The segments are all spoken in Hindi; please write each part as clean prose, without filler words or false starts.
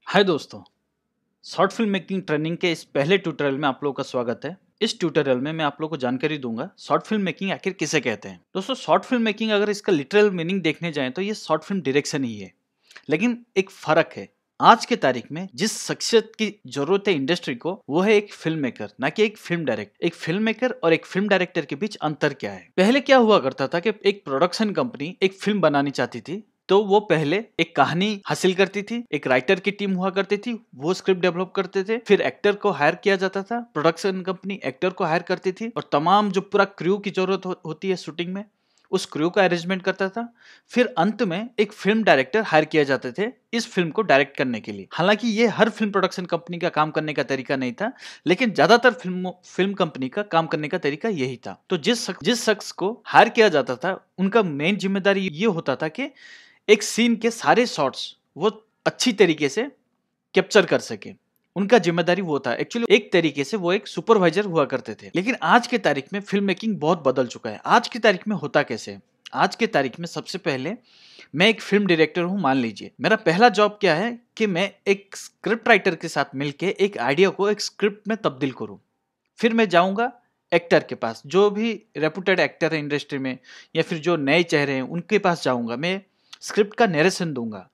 हाय दोस्तों, शॉर्ट फिल्म मेकिंग ट्रेनिंग के इस पहले ट्यूटोरियल में आप लोगों का स्वागत है। इस ट्यूटोरियल में मैं आप लोगों को जानकारी दूंगा शॉर्ट फिल्म मेकिंग आखिर किसे कहते हैं। दोस्तों, शॉर्ट फिल्म मेकिंग अगर इसका लिटरल मीनिंग देखने जाएं तो ये शॉर्ट फिल्म डायरेक्शन ही है, लेकिन एक फर्क है। आज के तारीख में जिस शख्सियत की जरूरत है इंडस्ट्री को, वो है एक फिल्म मेकर, ना कि एक फिल्म डायरेक्टर। एक फिल्म मेकर और एक फिल्म डायरेक्टर के बीच अंतर क्या है? पहले क्या हुआ करता था कि एक प्रोडक्शन कंपनी एक फिल्म बनानी चाहती थी तो वो पहले एक कहानी हासिल करती थी, एक राइटर की टीम हुआ करती थी, वो स्क्रिप्ट डेवलप करते थे, फिर एक्टर को हायर किया जाता था, प्रोडक्शन कंपनी एक्टर को हायर करती थी और तमाम जो पूरा क्रू की जरूरत होती है शूटिंग में, उस क्रू का अरेंजमेंट करता था। फिर अंत में एक फिल्म डायरेक्टर हायर किया जाते थे इस फिल्म को डायरेक्ट करने के लिए। हालांकि ये हर फिल्म प्रोडक्शन कंपनी का काम करने का तरीका नहीं था, लेकिन ज्यादातर फिल्म कंपनी का काम करने का तरीका यही था। तो जिस शख्स को हायर किया जाता था, उनका मेन जिम्मेदारी ये होता था कि एक सीन के सारे शॉट्स वो अच्छी तरीके से कैप्चर कर सके। उनका जिम्मेदारी वो था। एक्चुअली एक तरीके से वो एक सुपरवाइजर हुआ करते थे। लेकिन आज के तारीख में फिल्म मेकिंग बहुत बदल चुका है। आज की तारीख में होता कैसे है? आज के तारीख में सबसे पहले मैं एक फिल्म डायरेक्टर हूं, मान लीजिए। मेरा पहला जॉब क्या है कि मैं एक स्क्रिप्ट राइटर के साथ मिलकर एक आइडिया को एक स्क्रिप्ट में तब्दील करूं। फिर मैं जाऊंगा एक्टर के पास, जो भी रेपुटेड एक्टर है इंडस्ट्री में या फिर जो नए चेहरे हैं उनके पास जाऊंगा। मैं स्क्रिप्ट का नरेशन दूंगा।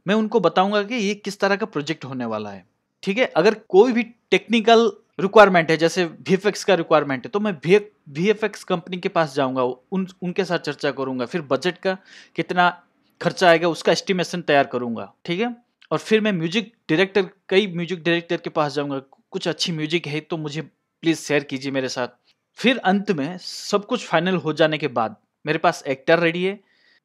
मैं उनको बताऊंगा कि ये किस तरह का प्रोजेक्ट होने वाला है। ठीक है, अगर कोई भी टेक्निकल रिक्वायरमेंट है, जैसे वीएफएक्स का रिक्वायरमेंट है, तो मैं वीएफएक्स कंपनी के पास जाऊंगा, उनके साथ चर्चा करूंगा। फिर बजट का कितना खर्चा आएगा उसका एस्टिमेशन तैयार करूंगा। ठीक है, और फिर मैं कई म्यूजिक डायरेक्टर के पास जाऊंगा। कुछ अच्छी म्यूजिक है तो मुझे प्लीज शेयर कीजिए मेरे साथ। फिर अंत में सब कुछ फाइनल हो जाने के बाद मेरे पास एक्टर रेडी है,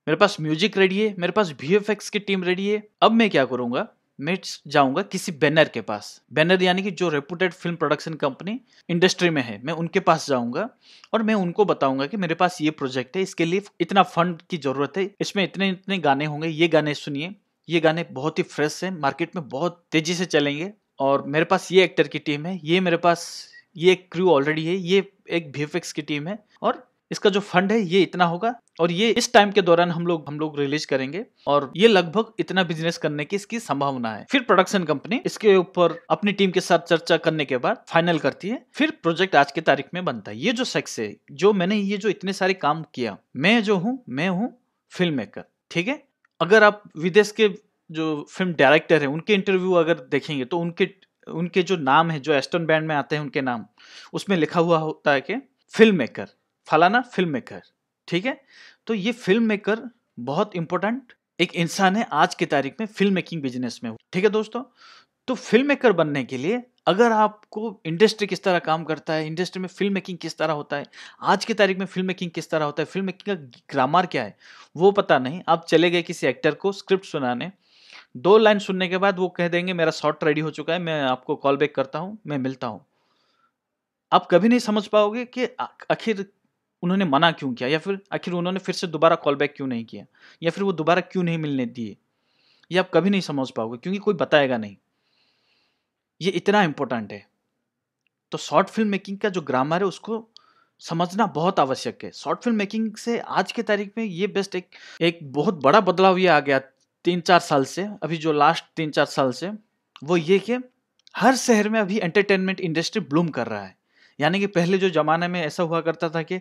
मेरे पास म्यूजिक रेडी है, मेरे पास वीएफएक्स की टीम रेडी है। अब मैं क्या करूंगा, मैं जाऊंगा किसी बैनर के पास। बैनर यानी कि जो reputed film production company industry में है, मैं उनके पास जाऊंगा और मैं उनको बताऊंगा कि मेरे पास ये प्रोजेक्ट है, इसके लिए इतना फंड की जरूरत है, इसमें इतने इतने गाने होंगे, ये गाने सुनिए, ये गाने बहुत ही फ्रेश हैं, मार्केट में बहुत तेजी से चलेंगे, और मेरे पास ये एक्टर की टीम है, ये मेरे पास ये क्रू ऑलरेडी है, ये एक वीएफएक्स की टीम है, और इसका जो फंड है ये इतना होगा, और ये इस टाइम के दौरान हम लोग रिलीज करेंगे, और ये लगभग इतना बिजनेस करने की इसकी संभावना है। फिर प्रोडक्शन कंपनी इसके ऊपर अपनी टीम के साथ चर्चा करने के बाद फाइनल करती है। फिर प्रोजेक्ट आज की तारीख में बनता है। ये जो शख्स है, जो मैंने ये जो इतने सारे काम किया, मैं हूँ फिल्म मेकर। ठीक है, अगर आप विदेश के जो फिल्म डायरेक्टर है उनके इंटरव्यू अगर देखेंगे तो उनके जो नाम है, जो एस्टन बैंड में आते हैं उनके नाम, उसमें लिखा हुआ होता है कि फिल्म मेकर, फलाना फिल्म मेकर। ठीक है, तो ये फिल्म मेकर बहुत इंपॉर्टेंट एक इंसान है आज की तारीख में फिल्म मेकिंग बिजनेस में। ठीक है दोस्तों, तो फिल्म मेकर बनने के लिए अगर आपको इंडस्ट्री किस तरह काम करता है, इंडस्ट्री में फिल्म मेकिंग किस तरह होता है, आज की तारीख में फिल्म मेकिंग किस तरह होता है, फिल्म मेकिंग का ग्रामर क्या है, वो पता नहीं। आप चले गए किसी एक्टर को स्क्रिप्ट सुनाने, 2 लाइन सुनने के बाद वो कह देंगे मेरा शॉट रेडी हो चुका है, मैं आपको कॉल बैक करता हूँ, मैं मिलता हूँ। आप कभी नहीं समझ पाओगे कि आखिर उन्होंने मना क्यों किया, या फिर आखिर उन्होंने फिर से दोबारा कॉल बैक क्यों नहीं किया, या फिर वो दोबारा क्यों नहीं मिलने दिए। ये आप कभी नहीं समझ पाओगे, क्योंकि कोई बताएगा नहीं। ये इतना इंपॉर्टेंट है। तो शॉर्ट फिल्म मेकिंग का जो ग्रामर है उसको समझना बहुत आवश्यक है। शॉर्ट फिल्म मेकिंग से आज के तारीख में ये बेस्ट एक बहुत बड़ा बदलाव ये आ गया 3-4 साल से। अभी जो लास्ट 3-4 साल से, वो ये कि हर शहर में अभी एंटरटेनमेंट इंडस्ट्री ब्लूम कर रहा है। यानी कि पहले जो जमाने में ऐसा हुआ करता था कि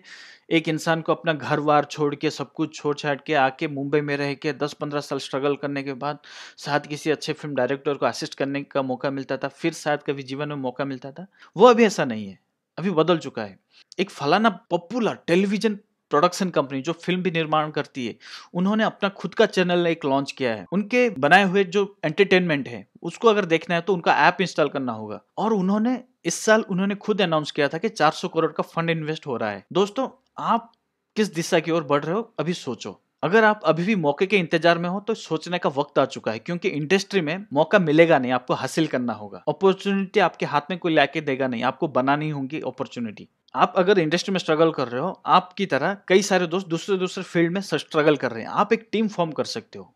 एक इंसान को अपना घर वार छोड़ के, सब कुछ छोड़ छाड़ के आके मुंबई में रह के 10-15 साल स्ट्रगल करने के बाद शायद किसी अच्छे फिल्म डायरेक्टर को असिस्ट करने का मौका मिलता था, फिर शायद कभी जीवन में मौका मिलता था। वो अभी ऐसा नहीं है, अभी बदल चुका है। एक फलाना पॉपुलर टेलीविजन प्रोडक्शन कंपनी जो फिल्म भी निर्माण करती है, उन्होंने अपना खुद का चैनल एक लॉन्च किया है। उनके बनाए हुए जो एंटरटेनमेंट है उसको अगर देखना है तो उनका ऐप इंस्टॉल करना होगा। और उन्होंने इस साल उन्होंने खुद अनाउंस किया था कि 400 करोड़ का फंड इन्वेस्ट हो रहा है। दोस्तों, आप किस दिशा की ओर बढ़ रहे हो अभी सोचो। अगर आप अभी भी मौके के इंतजार में हो तो सोचने का वक्त आ चुका है, क्योंकि इंडस्ट्री में मौका मिलेगा नहीं, आपको हासिल करना होगा। अपॉर्चुनिटी आपके हाथ में कोई लाके देगा नहीं, आपको बनानी होगी अपॉर्चुनिटी। आप अगर इंडस्ट्री में स्ट्रगल कर रहे हो, आपकी तरह कई सारे दोस्त दूसरे दूसरे फील्ड में स्ट्रगल कर रहे हैं, आप एक टीम फॉर्म कर सकते हो।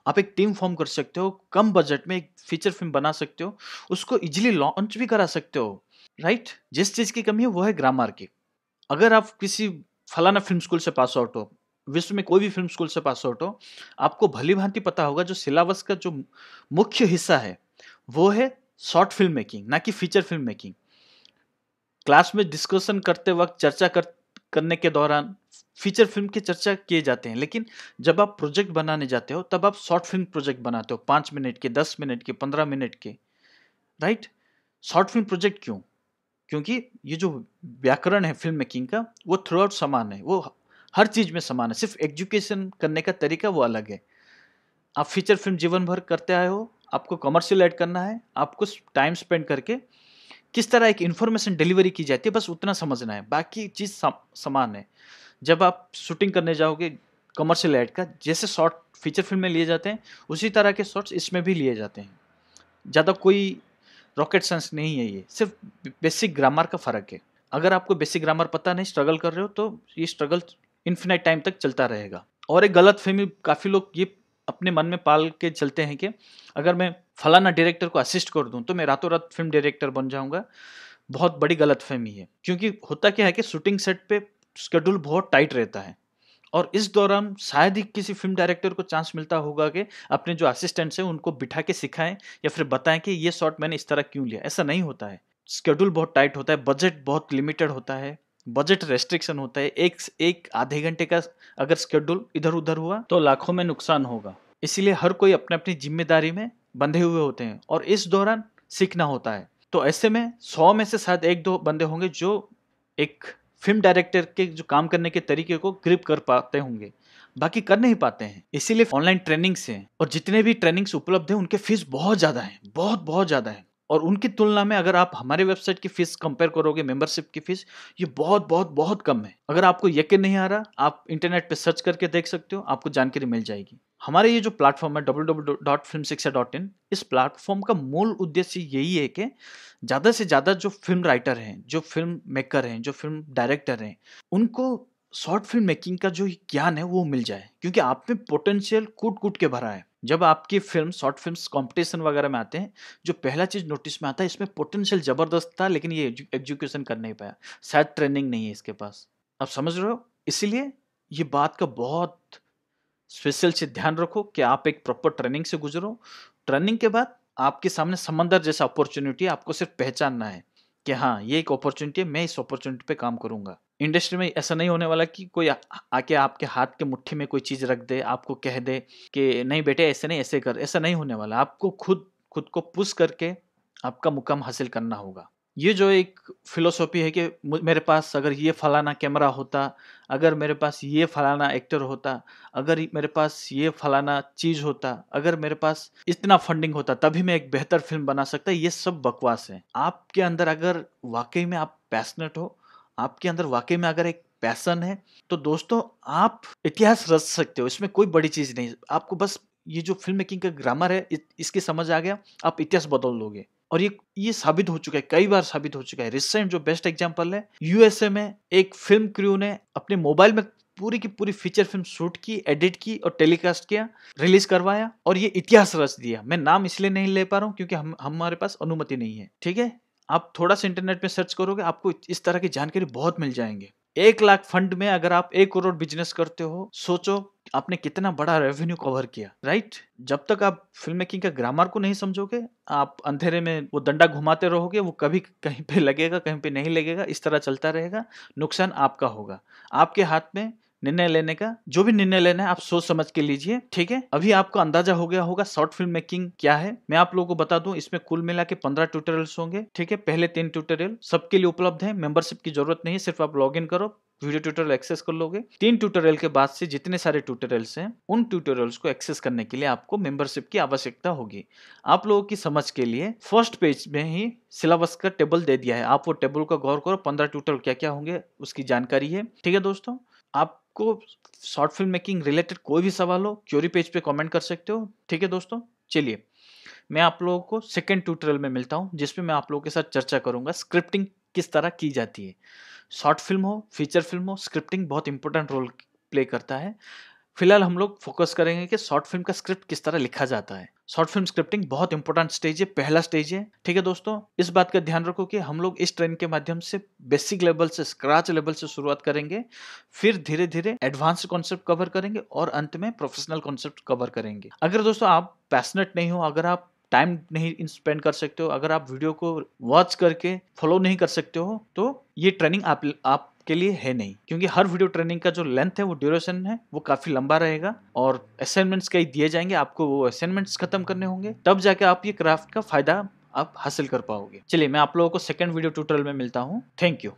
आप एक टीम फॉर्म कर सकते हो, कम बजट में एक फीचर फिल्म बना सकते हो, उसको इजीली लॉन्च भी करा सकते हो। राइट, जिस चीज की कमी है वो है ग्रामर की। अगर आप किसी फलाना फिल्म स्कूल से पास आउट हो, विश्व में कोई भी फिल्म स्कूल से पास आउट हो, आपको भली भांति पता होगा जो सिलेबस का जो मुख्य हिस्सा है वो है शॉर्ट फिल्म मेकिंग, ना कि फीचर फिल्म मेकिंग। क्लास में डिस्कशन करते वक्त करने के दौरान फीचर फिल्म की चर्चा किए जाते हैं, लेकिन जब आप प्रोजेक्ट बनाने जाते हो तब आप शॉर्ट फिल्म प्रोजेक्ट बनाते हो, 5 मिनट के, 10 मिनट के, 15 मिनट के, राइट। शॉर्ट फिल्म प्रोजेक्ट क्यों? क्योंकि ये जो व्याकरण है फिल्म मेकिंग का, वो थ्रू आउट समान है, वो हर चीज में समान है, सिर्फ एजुकेशन करने का तरीका वो अलग है। आप फीचर फिल्म जीवन भर करते आए हो, आपको कमर्शियल ऐड करना है, आपको टाइम स्पेंड करके किस तरह एक इन्फॉर्मेशन डिलीवरी की जाती है, बस उतना समझना है, बाकी चीज समान है। जब आप शूटिंग करने जाओगे कमर्शियल ऐड का, जैसे शॉर्ट फीचर फिल्म में लिए जाते हैं, उसी तरह के शॉर्ट्स इसमें भी लिए जाते हैं। ज़्यादा कोई रॉकेट साइंस नहीं है, ये सिर्फ बेसिक ग्रामर का फ़र्क है। अगर आपको बेसिक ग्रामर पता नहीं, स्ट्रगल कर रहे हो, तो ये स्ट्रगल इन्फिनाइट टाइम तक चलता रहेगा। और एक गलत फहमी काफ़ी लोग ये अपने मन में पाल के चलते हैं कि अगर मैं फलाना डायरेक्टर को असिस्ट कर दूं तो मैं रातों रात फिल्म डायरेक्टर बन जाऊंगा। बहुत बड़ी गलत फहमी है, क्योंकि होता क्या है कि शूटिंग सेट पे शेड्यूल बहुत टाइट रहता है, और इस दौरान शायद ही किसी फिल्म डायरेक्टर को चांस मिलता होगा कि अपने जो असिस्टेंट्स हैं उनको बिठा के सिखाएं या फिर बताएं कि ये शॉट मैंने इस तरह क्यों लिया। ऐसा नहीं होता है, शेड्यूल बहुत टाइट होता है, बजट बहुत लिमिटेड होता है, बजट रेस्ट्रिक्शन होता है। एक आधे घंटे का अगर शेड्यूल इधर उधर हुआ तो लाखों में नुकसान होगा। इसीलिए हर कोई अपने अपनी जिम्मेदारी में बंधे हुए होते हैं, और इस दौरान सीखना होता है। तो ऐसे में 100 में से शायद एक दो बंदे होंगे जो एक फिल्म डायरेक्टर के जो काम करने के तरीके को ग्रिप कर पाते होंगे, बाकी कर नहीं पाते हैं। इसीलिए ऑनलाइन ट्रेनिंग्स हैं, और जितने भी ट्रेनिंग्स उपलब्ध हैं उनके फीस बहुत ज़्यादा है, बहुत बहुत ज़्यादा है। और उनकी तुलना में अगर आप हमारे वेबसाइट की फीस कंपेयर करोगे, मेंबरशिप की फीस, ये बहुत बहुत बहुत कम है। अगर आपको यकीन नहीं आ रहा, आप इंटरनेट पे सर्च करके देख सकते हो, आपको जानकारी मिल जाएगी। हमारे ये जो प्लेटफॉर्म है www.filmshiksha.in, इस प्लेटफॉर्म का मूल उद्देश्य यही है कि ज़्यादा से ज़्यादा जो फिल्म राइटर हैं, जो फिल्म मेकर हैं, जो फिल्म डायरेक्टर हैं, उनको शॉर्ट फिल्म मेकिंग का जो ज्ञान है वो मिल जाए, क्योंकि आप में पोटेंशियल कूट कूट के भरा है। जब आपकी फिल्म शॉर्ट फिल्म्स कंपटीशन वगैरह में आते हैं, जो पहला चीज़ नोटिस में आता है, इसमें पोटेंशियल ज़बरदस्त था, लेकिन ये एग्जीक्यूशन कर नहीं पाया, शायद ट्रेनिंग नहीं है इसके पास। आप समझ रहे हो? इसीलिए ये बात का बहुत स्पेशल से ध्यान रखो कि आप एक प्रॉपर ट्रेनिंग से गुजरो। ट्रेनिंग के बाद आपके सामने समंदर जैसा अपॉर्चुनिटी है, आपको सिर्फ पहचानना है कि हाँ, ये एक अपॉर्चुनिटी है, मैं इस अपॉर्चुनिटी पे काम करूंगा। इंडस्ट्री में ऐसा नहीं होने वाला कि कोई आके आपके हाथ के मुट्ठी में कोई चीज रख दे, आपको कह दे कि नहीं बेटे ऐसे नहीं, ऐसे कर। ऐसा नहीं होने वाला। आपको खुद खुद को पुश करके आपका मुकाम हासिल करना होगा। ये जो एक फिलोसॉफी है कि मेरे पास अगर ये फलाना कैमरा होता, अगर मेरे पास ये फलाना एक्टर होता, अगर मेरे पास ये फलाना चीज होता, अगर मेरे पास इतना फंडिंग होता, तभी मैं एक बेहतर फिल्म बना सकता, ये सब बकवास है। आपके अंदर अगर वाकई में आप पैशनेट हो, आपके अंदर वाकई में अगर एक पैशन है, तो दोस्तों आप इतिहास रच सकते हो। इसमें कोई बड़ी चीज नहीं। आपको बस ये जो फिल्म मेकिंग का ग्रामर है, इसकी समझ आ गया, आप इतिहास बदल लोगे। और ये साबित हो चुका है, कई बार साबित हो चुका है। रिसेंट जो बेस्ट एग्जांपल है, यूएसए में एक फिल्म क्रू ने अपने मोबाइल में पूरी की पूरी फीचर फिल्म शूट की, एडिट की और टेलीकास्ट किया, रिलीज करवाया, और ये इतिहास रच दिया। मैं नाम इसलिए नहीं ले पा रहा हूँ क्योंकि हमारे पास अनुमति नहीं है, ठीक है। आप थोड़ा सा इंटरनेट में सर्च करोगे, आपको इस तरह की जानकारी बहुत मिल जाएंगे। 1 लाख फंड में अगर आप 1 करोड़ बिजनेस करते हो, सोचो आपने कितना बड़ा रेवेन्यू कवर किया, राइट। जब तक आप फिल्म मेकिंग का ग्रामर को नहीं समझोगे, आप अंधेरे में वो डंडा घुमाते रहोगे, वो कभी कहीं पे लगेगा, कहीं पे नहीं लगेगा, इस तरह चलता रहेगा। नुकसान आपका होगा। आपके हाथ में निर्णय लेने का, जो भी निर्णय लेना है आप सोच समझ के लीजिए, ठीक है। अभी आपको अंदाजा हो गया होगा शॉर्ट फिल्म मेकिंग क्या है। मैं आप लोगों को बता दूं, इसमें कुल मिला के 15 ट्यूटोरियल्स होंगे, ठीक है। पहले 3 ट्यूटोरियल सबके लिए उपलब्ध है, मेंबरशिप की जरूरत नहीं है, सिर्फ आप लॉग इन करो, वीडियो ट्यूटोरियल एक्सेस कर लोगे। 3 ट्यूटोरियल के बाद से जितने सारे ट्यूटोरियल्स हैं, उन ट्यूटोरियल्स को एक्सेस करने के लिए आपको मेंबरशिप की आवश्यकता होगी। आप लोगों की समझ के लिए फर्स्ट पेज में ही सिलेबस का टेबल दे दिया है, आप वो टेबल को गौर करो। 15 ट्यूटोरियल क्या क्या होंगे उसकी जानकारी है, ठीक है दोस्तों। आपको शॉर्ट फिल्म मेकिंग रिलेटेड कोई भी सवाल हो, क्यूरी पेज पे कमेंट कर सकते हो, ठीक है दोस्तों। चलिए, मैं आप लोगों को सेकेंड ट्यूटोरियल में मिलता हूं, जिसमें मैं आप लोगों के साथ चर्चा करूंगा स्क्रिप्टिंग किस तरह की जाती है। शॉर्ट फिल्म हो, फीचर फिल्म हो, स्क्रिप्टिंग बहुत इंपॉर्टेंट रोल प्ले करता है। फिलहाल हम लोग फोकस करेंगे कि शॉर्ट फिल्म का स्क्रिप्ट किस तरह लिखा जाता है। शॉर्ट फिल्म स्क्रिप्टिंग बहुत इंपॉर्टेंट स्टेज है, पहला स्टेज है, ठीक है दोस्तों। इस बात का ध्यान रखो कि हम लोग इस ट्रेन के माध्यम से बेसिक लेवल से, स्क्रैच लेवल से शुरुआत करेंगे, फिर धीरे धीरे एडवांस कॉन्सेप्ट कवर करेंगे, और अंत में प्रोफेशनल कॉन्सेप्ट कवर करेंगे। अगर दोस्तों आप पैशनेट नहीं हो, अगर आप टाइम नहीं स्पेंड कर सकते हो, अगर आप वीडियो को वॉच करके फॉलो नहीं कर सकते हो, तो ये ट्रेनिंग आपके लिए है नहीं, क्योंकि हर वीडियो ट्रेनिंग का जो लेंथ है, वो ड्यूरेशन है, वो काफी लंबा रहेगा और असाइनमेंट्स कई दिए जाएंगे, आपको वो असाइनमेंट्स खत्म करने होंगे, तब जाके आप ये क्राफ्ट का फायदा आप हासिल कर पाओगे। चलिए मैं आप लोगों को सेकंड वीडियो ट्यूटोरियल में मिलता हूँ। Thank you.